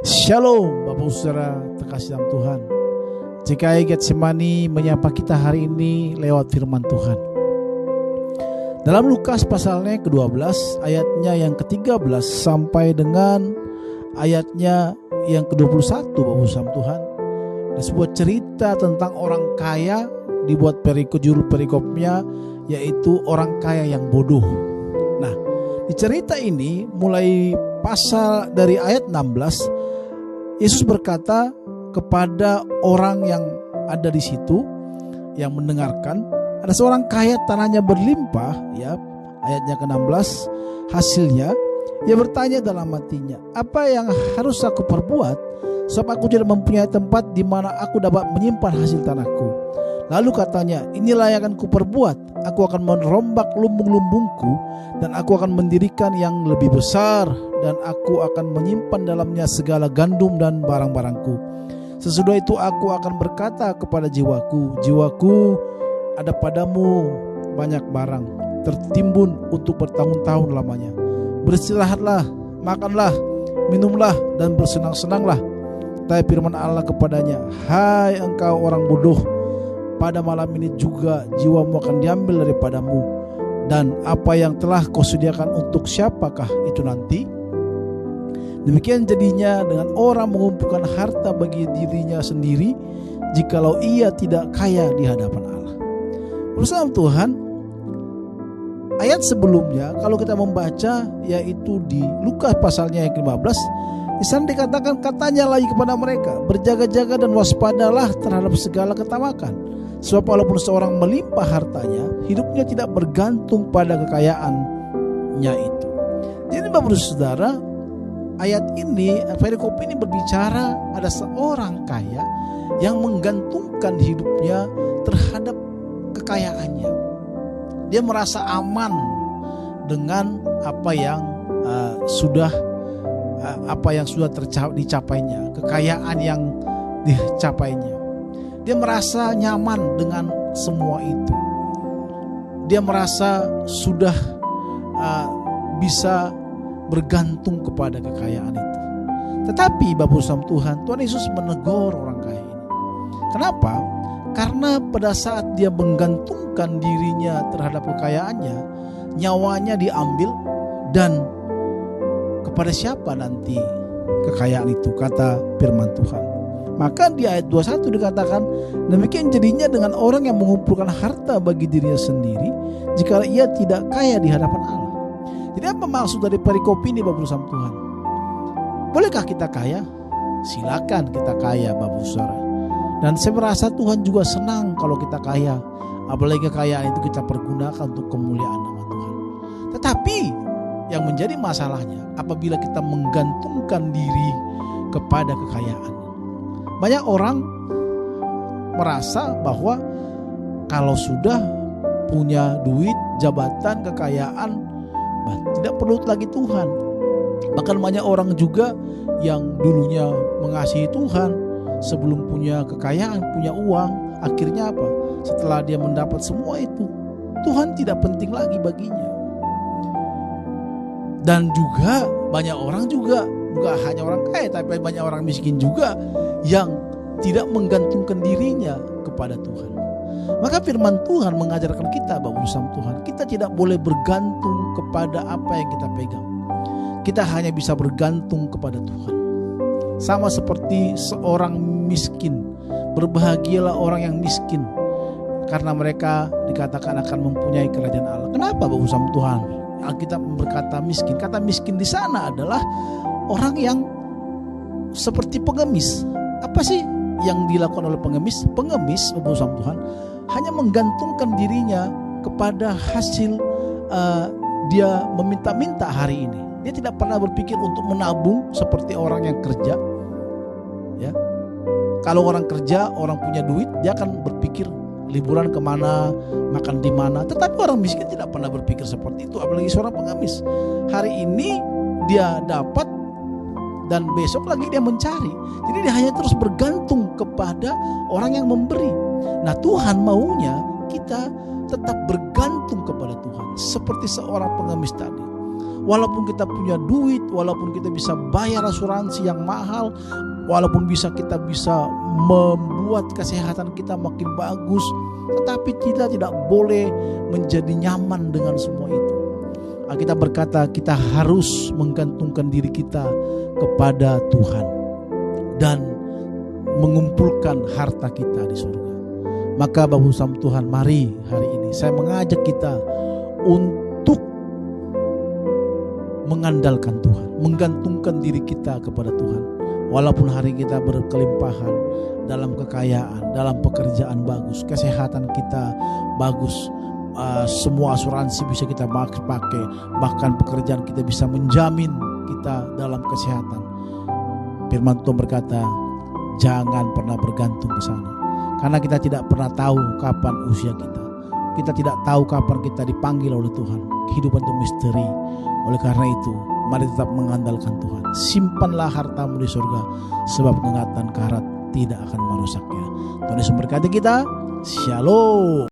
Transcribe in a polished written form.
Shalom Bapak Saudara terkasih dalam Tuhan. GKI Getsemani menyapa kita hari ini lewat firman Tuhan. Dalam Lukas pasalnya ke-12 ayatnya yang ke-13 sampai dengan ayatnya yang ke-21 Bapak Saudara Tuhan. Ada sebuah cerita tentang orang kaya, dibuat judul perikopnya yaitu orang kaya yang bodoh. Nah, di cerita ini mulai pasal dari ayat 16 Yesus berkata kepada orang yang ada di situ yang mendengarkan, ada seorang kaya tanahnya berlimpah, ya, ayatnya ke-16, hasilnya ia bertanya dalam hatinya, apa yang harus aku perbuat sebab aku tidak mempunyai tempat di mana aku dapat menyimpan hasil tanahku. Lalu katanya, inilah yang akan kuperbuat, aku akan merombak lumbung-lumbungku dan aku akan mendirikan yang lebih besar dan aku akan menyimpan dalamnya segala gandum dan barang-barangku. Sesudah itu aku akan berkata kepada jiwaku, jiwaku, ada padamu banyak barang tertimbun untuk bertahun-tahun lamanya. Beristirahatlah, makanlah, minumlah dan bersenang-senanglah. Tapi firman Allah kepadanya, hai engkau orang bodoh, pada malam ini juga jiwamu akan diambil daripadamu, dan apa yang telah kau sediakan untuk siapakah itu nanti? Demikian jadinya dengan orang mengumpulkan harta bagi dirinya sendiri, jikalau ia tidak kaya di hadapan Allah. Bersama Tuhan, ayat sebelumnya kalau kita membaca yaitu di Lukas pasalnya yang ke-15, di sana dikatakan, katanya lagi kepada mereka, berjaga-jaga dan waspadalah terhadap segala ketamakan. Sebab walaupun seorang melimpah hartanya, hidupnya tidak bergantung pada kekayaannya itu. Jadi Bapak Saudara, ayat ini, perikop ini berbicara ada seorang kaya yang menggantungkan hidupnya terhadap kekayaannya. Dia merasa aman dengan apa yang sudah dicapainya, kekayaan yang dicapainya. Dia merasa nyaman dengan semua itu. Dia merasa sudah bisa bergantung kepada kekayaan itu. Tetapi Bapak Saudara Tuhan, Tuhan Yesus menegur orang kaya ini. Kenapa? Karena pada saat dia menggantungkan dirinya terhadap kekayaannya, nyawanya diambil, dan kepada siapa nanti kekayaan itu, kata firman Tuhan. Maka di ayat 21 dikatakan, demikian jadinya dengan orang yang mengumpulkan harta bagi dirinya sendiri, jika ia tidak kaya di hadapan Allah. Jadi apa maksud dari perikop ini Bapak Saudara Tuhan? Bolehkah kita kaya? Silakan kita kaya Bapak Saudara. Dan saya merasa Tuhan juga senang kalau kita kaya. Apalagi kekayaan itu kita pergunakan untuk kemuliaan nama Tuhan. Tetapi yang menjadi masalahnya apabila kita menggantungkan diri kepada kekayaan. Banyak orang merasa bahwa kalau sudah punya duit, jabatan, kekayaan, tidak perlu lagi Tuhan. Bahkan banyak orang juga yang dulunya mengasihi Tuhan, sebelum punya kekayaan, punya uang, akhirnya apa? Setelah dia mendapat semua itu, Tuhan tidak penting lagi baginya. Dan juga banyak orang juga, bukan hanya orang kaya, tapi banyak orang miskin juga yang tidak menggantungkan dirinya kepada Tuhan. Maka firman Tuhan mengajarkan kita Bapak Saudara Tuhan, kita tidak boleh bergantung kepada apa yang kita pegang. Kita hanya bisa bergantung kepada Tuhan. Sama seperti seorang miskin, berbahagialah orang yang miskin, karena mereka dikatakan akan mempunyai kerajaan Allah. Kenapa Bapak Saudara Tuhan? Alkitab berkata miskin. Kata miskin di sana adalah orang yang seperti pengemis. Apa sih yang dilakukan oleh pengemis? Pengemis, Bapak Saudara Tuhan, hanya menggantungkan dirinya kepada hasil dia meminta-minta hari ini. Dia tidak pernah berpikir untuk menabung seperti orang yang kerja. Ya, kalau orang kerja, orang punya duit, dia akan berpikir liburan kemana, makan di mana. Tetapi orang miskin tidak pernah berpikir seperti itu. Apalagi seorang pengemis. Hari ini dia dapat dan besok lagi dia mencari. Jadi dia hanya terus bergantung kepada orang yang memberi. Nah, Tuhan maunya kita tetap bergantung kepada Tuhan seperti seorang pengemis tadi. Walaupun kita punya duit, walaupun kita bisa bayar asuransi yang mahal, walaupun kita bisa membuat kesehatan kita makin bagus, tetapi kita tidak boleh menjadi nyaman dengan semua itu. Alkitab berkata kita harus menggantungkan diri kita kepada Tuhan dan mengumpulkan harta kita di surga. Maka Bapak sama Tuhan, mari hari ini saya mengajak kita untuk mengandalkan Tuhan, menggantungkan diri kita kepada Tuhan. Walaupun hari kita berkelimpahan dalam kekayaan, dalam pekerjaan bagus, kesehatan kita bagus, semua asuransi bisa kita pakai, bahkan pekerjaan kita bisa menjamin kita dalam kesehatan. Firman Tuhan berkata, jangan pernah bergantung ke sana. Karena kita tidak pernah tahu kapan usia kita. Kita tidak tahu kapan kita dipanggil oleh Tuhan. Kehidupan itu misteri. Oleh karena itu, mari tetap mengandalkan Tuhan. Simpanlah hartamu di surga, sebab kengangatan karat tidak akan merusaknya. Tuhan Yesus memberkati kita. Shalom.